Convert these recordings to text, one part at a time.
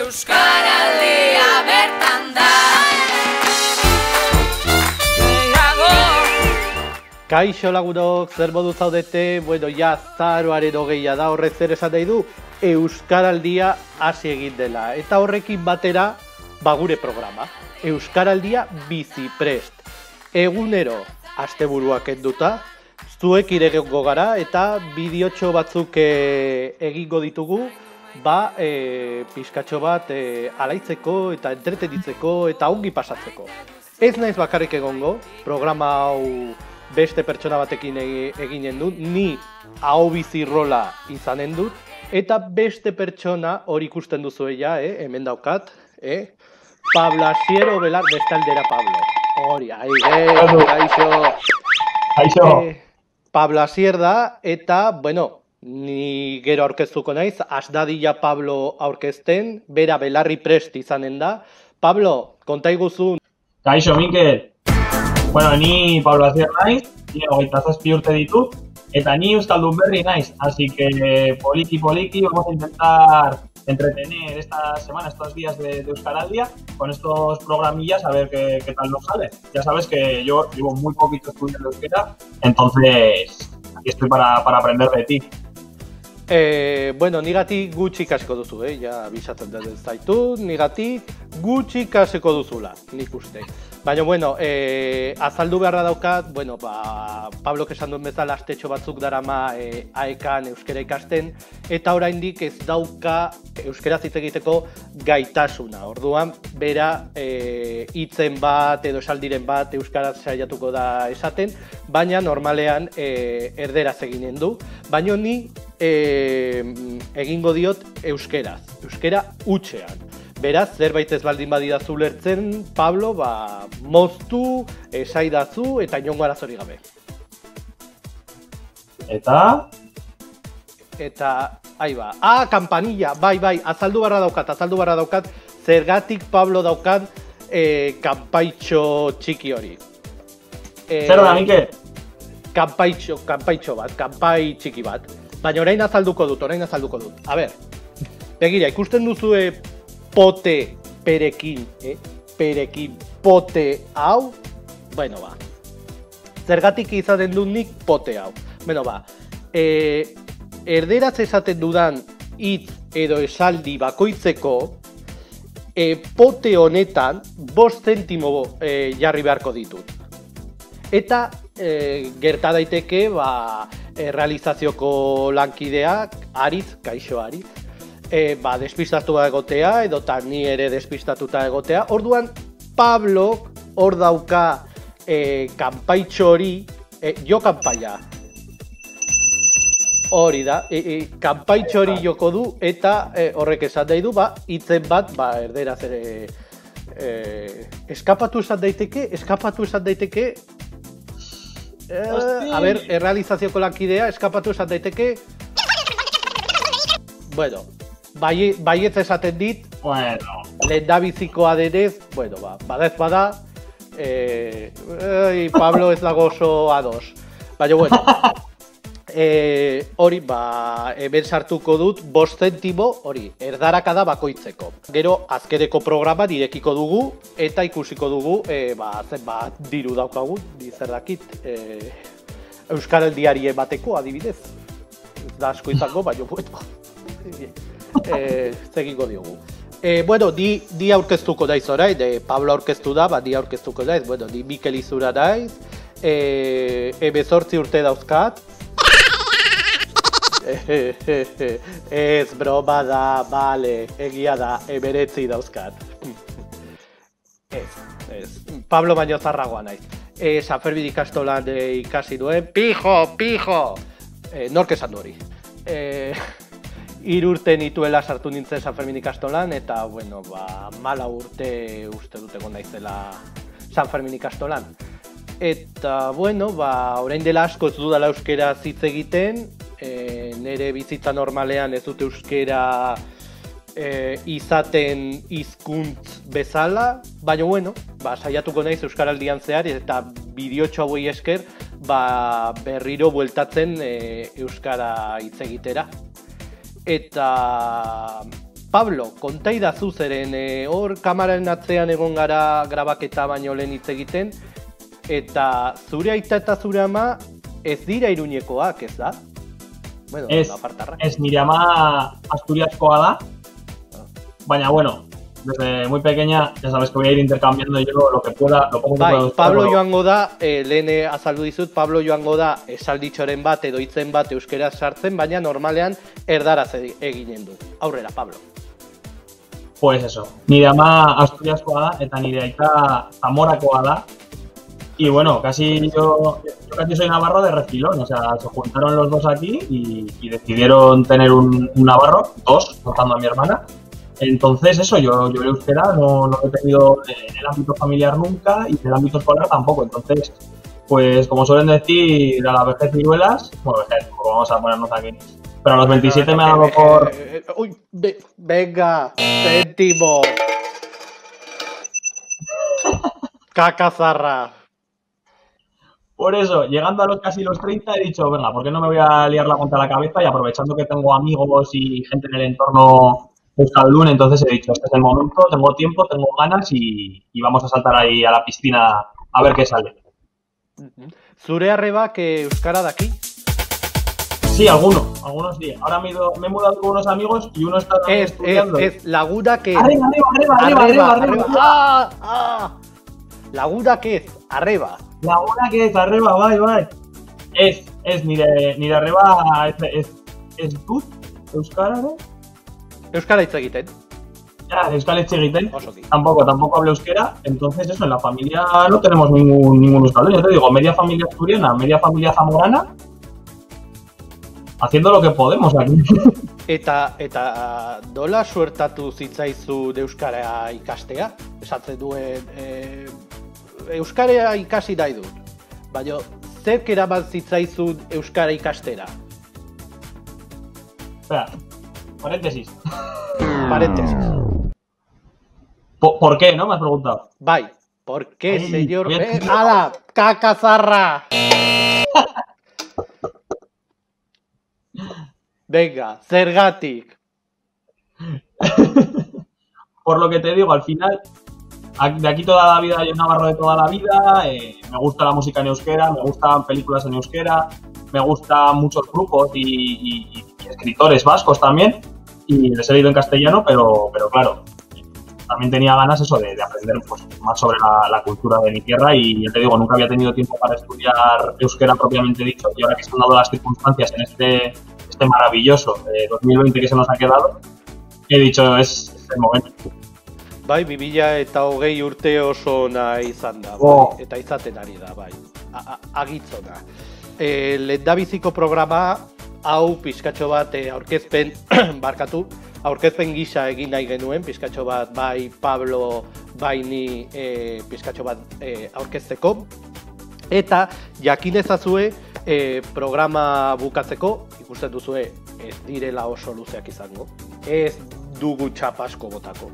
Euskaraldia bertan da. Kaixo lagunok, zer modu zaudete? Bueno, ja zaroaren hogeia da, horrez zer esan nahi du Euskaraldia hasi egin dela. Eta horrekin batera, gure programa. Euskaraldia biziprest. Egunero, asteburuak enduta, zuek iregongo gara eta bideotxo batzuk egingo ditugu, pixkatxo bat alaitzeko eta entretenitzeko eta ongi pasatzeko. Ez naiz bakarrik egongo, programa hau beste pertsona batekin eginen dut, ni hau bizi rola izanen dut, eta beste pertsona hori ikusten duzu hemen daukat, Pablo Asiero Belar, bestaldera Pablo. Hori, Kaixo. Pablo Asier da, eta, bueno, ni gero aurkeztuko naiz, asdadila Pablo aurkezten, bera belarri prest izanen da. Pablo, konta iguzu. Kaixo, Mikel. Bueno, ni Pablo Asier naiz, ni 27 urte ditut, eta ni euskaldun berri naiz, así que poliki vamos a intentar entretener esta semana, estos días de Euskaraldia, con estos programillas, a ver qué tal nos sale. Ya sabes que yo llevo muy poquito estudiando euskera, entonces aquí estoy para aprender de ti. Bueno, nigatik gutxi ikasiko duzu, ja bisatzen dut zaitut, nigatik gutxi ikasiko duzula, nik uste. Baina, bueno, azaldu beharra daukat, bueno, Pablo esan duen bezala astetxo batzuk darama aekan euskera ikasten, eta oraindik ez dauka euskera hitz egiteko gaitasuna. Orduan, bera hitzen bat edo esaldiren bat euskaraz saiatuko da esaten, baina normalean erderaz eginen du. Baina ni egingo diot euskera hutsean. Beraz, zerbait ez baldin badidazu ulertzen, Pablo, moztu, esaidazu eta inongo arazorik gabe. Eta, kampanilla, bai, azaldu barra daukat, zergatik Pablo daukan kanpaitxo txiki hori. Zer da, Mikel? Kanpaitxo bat, kanpai txiki bat. Baina orain azalduko dut. A ber, begira, ikusten duzue pote perekin, pote hau, bueno, zergatik izaten dut nik pote hau. Bueno, erderaz esaten dudan hitz edo esaldi bakoitzeko, pote honetan 5 zentimo jarri beharko ditut. Eta gerta daiteke, realizazioko lankideak, Aritz, kaixo Aritz, despistatuta egotea, edota ni ere despistatuta egotea. Orduan, Pablo hor dauka kanpaitxo hori, jo kanpaia. Hori da, kanpaitxo hori joko du, eta horrek esan nahi du, hitzen bat, erderaz ere, eskapatu esan daiteke, a ber, errealizazioko lankidea, eskapatu esan daiteke, bueno, baietz esaten dit, lehendabizikoa denez, bueno, badez bada, Pablo ez dago oso ados. Baina, bueno, hori, hemen sartuko dut 5 zentimo, hori, erdarakada bakoitzeko. Gero, azkeneko programa irekiko dugu, eta ikusiko dugu, zenbat diru daukagun, zer dakit, Euskaraldiari emateko, adibidez. Ez da asko izango, baina, bueno, zegingo diogu. Bueno, di aurkeztuko naiz orain, Pablo aurkeztu da, di aurkeztuko naiz, bueno, di Mikel Izura naiz, 18 urte dauzkat. Ez, broma da, bale, egia da, 19 dauzkat. Ez, Pablo baino zarragoa naiz. San Fermin ikastolan ikasi duen, pijo! Nork esan du hori. 3 urte nituela sartu nintzen San Fermin ikastolan, eta, bueno, 4 urte uste dut egon naizela San Fermin ikastolan. Eta, bueno, orain dela asko ez dudala euskera hitz egiten, nire bizitza normalean ez dut euskera izaten hizkuntz bezala, baina, bueno, saiatuko naiz Euskaraldian zehar, eta bideotxo hauei esker, berriro bueltatzen euskara hitz egitera. Eta Pablo, konta idazu zeren, hor kamararen atzean egon gara grabaketa baino lehen hitz egiten, eta zure aita eta zure ama ez dira Iruñekoak, ez da? Bueno, ez nire ama asturiaskoa da, baina bueno, desde muy pequeña ya sabes que voy a ir intercambiando yo lo que pueda, lo poco que pueda. Pablo joango da, lehen azaldu dizut, Pablo joango da esalditxoren bat edo hitzen bat euskeraz sartzen, baina normalean erdaraz eginen du. Aurrera, Pablo. Pues eso, nire ama asturiaskoa da eta nire aita zamorakoa da. Y bueno, yo casi soy navarro de refilón, o sea, se juntaron los dos aquí y decidieron tener un navarro, dos, contando a mi hermana. Entonces eso, yo el euskera no lo he tenido en el ámbito familiar nunca y en el ámbito escolar tampoco. Entonces, pues como suelen decir, a la vejez viruelas, bueno, vejez, vamos a ponernos aquí. Pero a los 27 me ha dado por... Uy, venga, céntimo. Cacazarra. Por eso, llegando a casi los 30, he dicho, venga, ¿por qué no me voy a liar la contra la cabeza? Y aprovechando que tengo amigos y gente en el entorno euskaldun, entonces he dicho, este es el momento, tengo tiempo, tengo ganas y vamos a saltar ahí a la piscina a ver qué sale. ¿Zure arrebak euskara daki? Sí, algunos sí. Ahora me he mudado con unos amigos y uno está estudiando. Es laguna que... Arriba. Laguna que es, arreba. Laguna que es, arreba, bai. Es nire arreba, es dut, euskara, ¿no? Euskara hitz egiten. Ya, euskal etxe egiten. Tampoco hablo euskera. Entonces eso, en la familia no tenemos ningún euskaldun. Yo te digo, media familia asturiana, media familia zamorana. Haciendo lo que podemos aquí. Eta dola suertatu zitzaizu euskara ikastea? Esatzen duen, euskara ikasi nahi dut. Baina, zerk eraman zitzaizun euskara ikastera? Espera, paréntesis. Paréntesis. ¿Por qué, no? Me has preguntado. Bai, ¿por qué, señor? ¡Hala! ¡Cacazarra! Venga, zergatik. Por lo que te digo, al final, de aquí toda la vida, yo navarro de toda la vida, me gusta la música en euskera, me gustan películas en euskera, me gustan muchos grupos y escritores vascos también, y les he leído en castellano, pero claro, también tenía ganas eso de aprender pues, más sobre la cultura de mi tierra y ya te digo, nunca había tenido tiempo para estudiar euskera propiamente dicho, y ahora que se han dado las circunstancias en este maravilloso 2020 que se nos ha quedado, he dicho, es el momento. Bai, 2020 urte oso ona izan da, bai, eta izaten ari da, bai, agitzona. Lehendabiziko programa hau pizkatxo bat aurkezpen, aurkezpen gisa egin nahi genuen, pizkatxo bat bai Pablo, bai ni pizkatxo bat aurkezteko. Eta jakin ezazue programa bukatzeko, ikusten duzue ez direla oso luzeak izango. Ez dugu txapasko botako.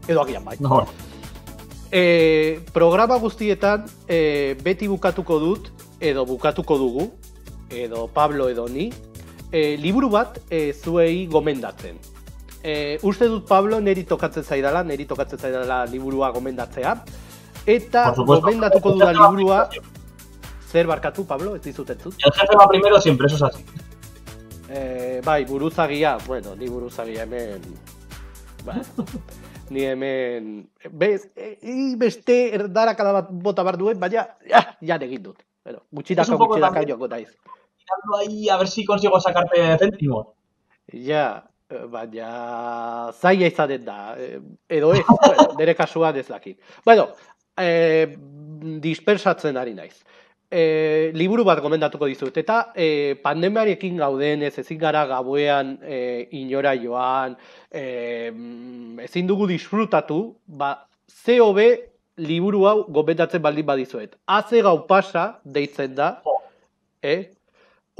Edo agian bai. No. Programa guztietan beti bukatuko dut, edo bukatuko dugu, edo Pablo edo ni, liburu bat zuei gomendatzen. Uste dut Pablo neri tokatzen zaidala liburua gomendatzea. Eta gomendatuko duda liburua... Zer barkatu, Pablo, ez dizutetzut? El jefe va primero siempre, eso es así. Bai, buruzagia, bueno, ni buruzagia hemen... Ni hemen... Beste erdarakada bat bota bar duen, baina ja egin dut. Gutxinaka joango naiz. Mirando ahí a ver si consigo sacarte céntimos. Ja, baina zaila izaten da. Edo ez, nire kasuan ez dakit. Bueno, dispersatzen ari naiz. Liburu bat gomendatuko dizut, eta pandemiarekin gauden ez ezin gara gauean inora joan, ezin dugu disfrutatu, ze hobe liburu hau gomendatzen baldin badizuet. Haze gau pasa deitzen da,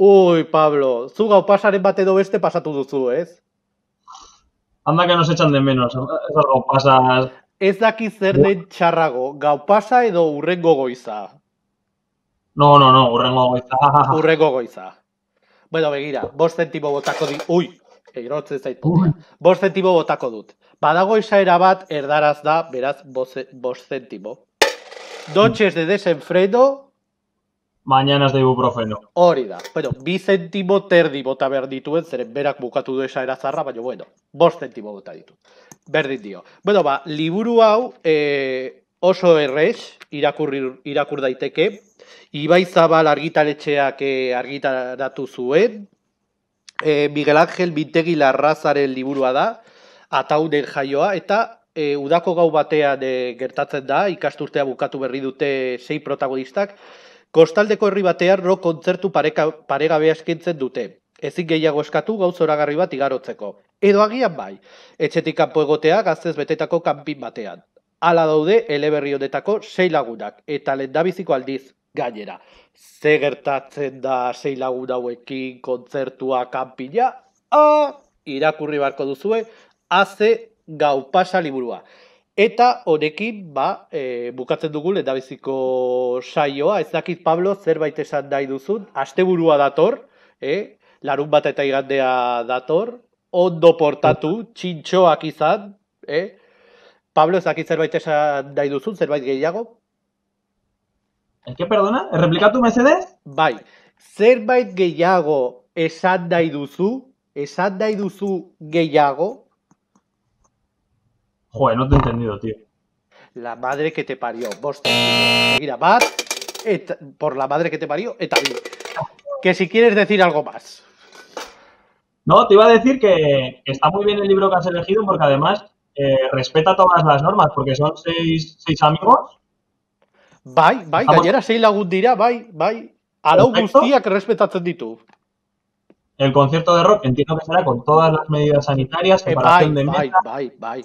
Ui, Pablo, zu gau pasaren bat edo beste pasatu duzu, ez? Anda que nos echan de menos, esos gau pasas... Ez daki zer den txarrago, gau pasa edo urrengo goiza? No, urrengo goiza. Urrengo goiza. Bueno, begira, 5 zentimo botako di... Ui, Erotzen zait potea. 5 zentimo botako dut. Badago esaera bat erdaraz da, beraz, 5 zentimo. Noches de desenfreno. Mañanas de ibuprofeno. Hori da. Bueno, 2 zentimo terdi bota behar dituen, zeren berak bukatu du esaera zarra, baina bueno, 5 zentimo bota ditu. Berdin dio. Bueno, ba, liburu hau oso errez irakur daiteke. Ibai Zabal argitaletxeak argitaratu zuen. Miguel Ángel Mintegi Larrazaren liburua da, Ataunen jaioa, eta udako gau batean gertatzen da, ikasturtea bukatu berri dute 6 protagonistak, kostaldeko herri batean rock kontzertu paregabea eskaintzen dute. Ezin gehiago eskatu gauz zoragarri bat igarotzeko. Edo agian bai, etxetik kanpo egotea gaztez betetako kanpin batean. Hala daude eleberri honetako 6 lagunak, eta lehendabiziko aldiz gainera. Ze gertatzen da 6 lagun hauekin kontzertua kanpina? Irakurri barko duzue, Aze Gau Pasa liburua. Eta honekin, bukatzen dugu lehendabiziko saioa, ez dakit Pablo zerbait esan nahi duzun, asteburua dator, larun bat eta igandea dator, ondo portatu, txintxoak izan, Pablo, ez dakit zerbait esan nahi duzun, zerbait gehiago? ¿Qué, perdona? ¿Replicatu mesedez? Bai, zerbait gehiago esan nahi duzu gehiago? Joder, no te he entendido, tío. La madre que te parió, bost. Seguida, bat, por la madre que te parió, eta bi. Que si quieres decir algo más. No, te iba a decir que está muy bien el libro que has elegido porque además respeta todas las normas, porque son 6 amigos. Bai, gainera 6 lagun dira, bai. Arau guztiak respetatzen ditu. El concierto de rock entiendo que será con todas las medidas sanitarias, separación de mesas,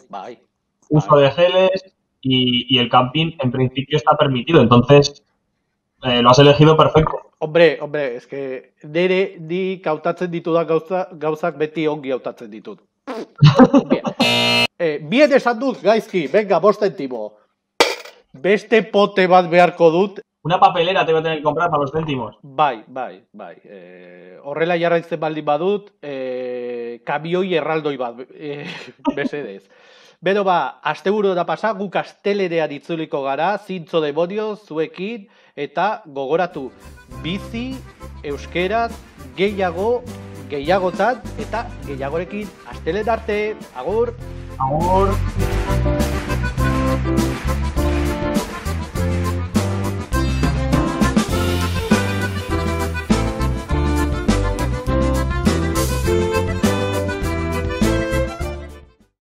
bai. uso de geles y el camping en principio está permitido, entonces lo has elegido perfecto. Hombre, es que nik hautatzen ditudan gauzak beti ongi hautatzen ditut. Bien esan dut, gaizki, venga, 5 zentimo. Beste pote bat beharko dut. Una papelera te voy a tener que comprar para los céntimos. Bai. Horrela jarraitzen baldin badut, kamioi erraldoi bat, mesedez. Bero asteburu da pasa, guk astelerean itzuliko gara, zintzo demonio, zuekin, eta gogoratu, bizi, euskeraz, gehiagotan, eta gehiagorekin, astelen arte, agur! Agur!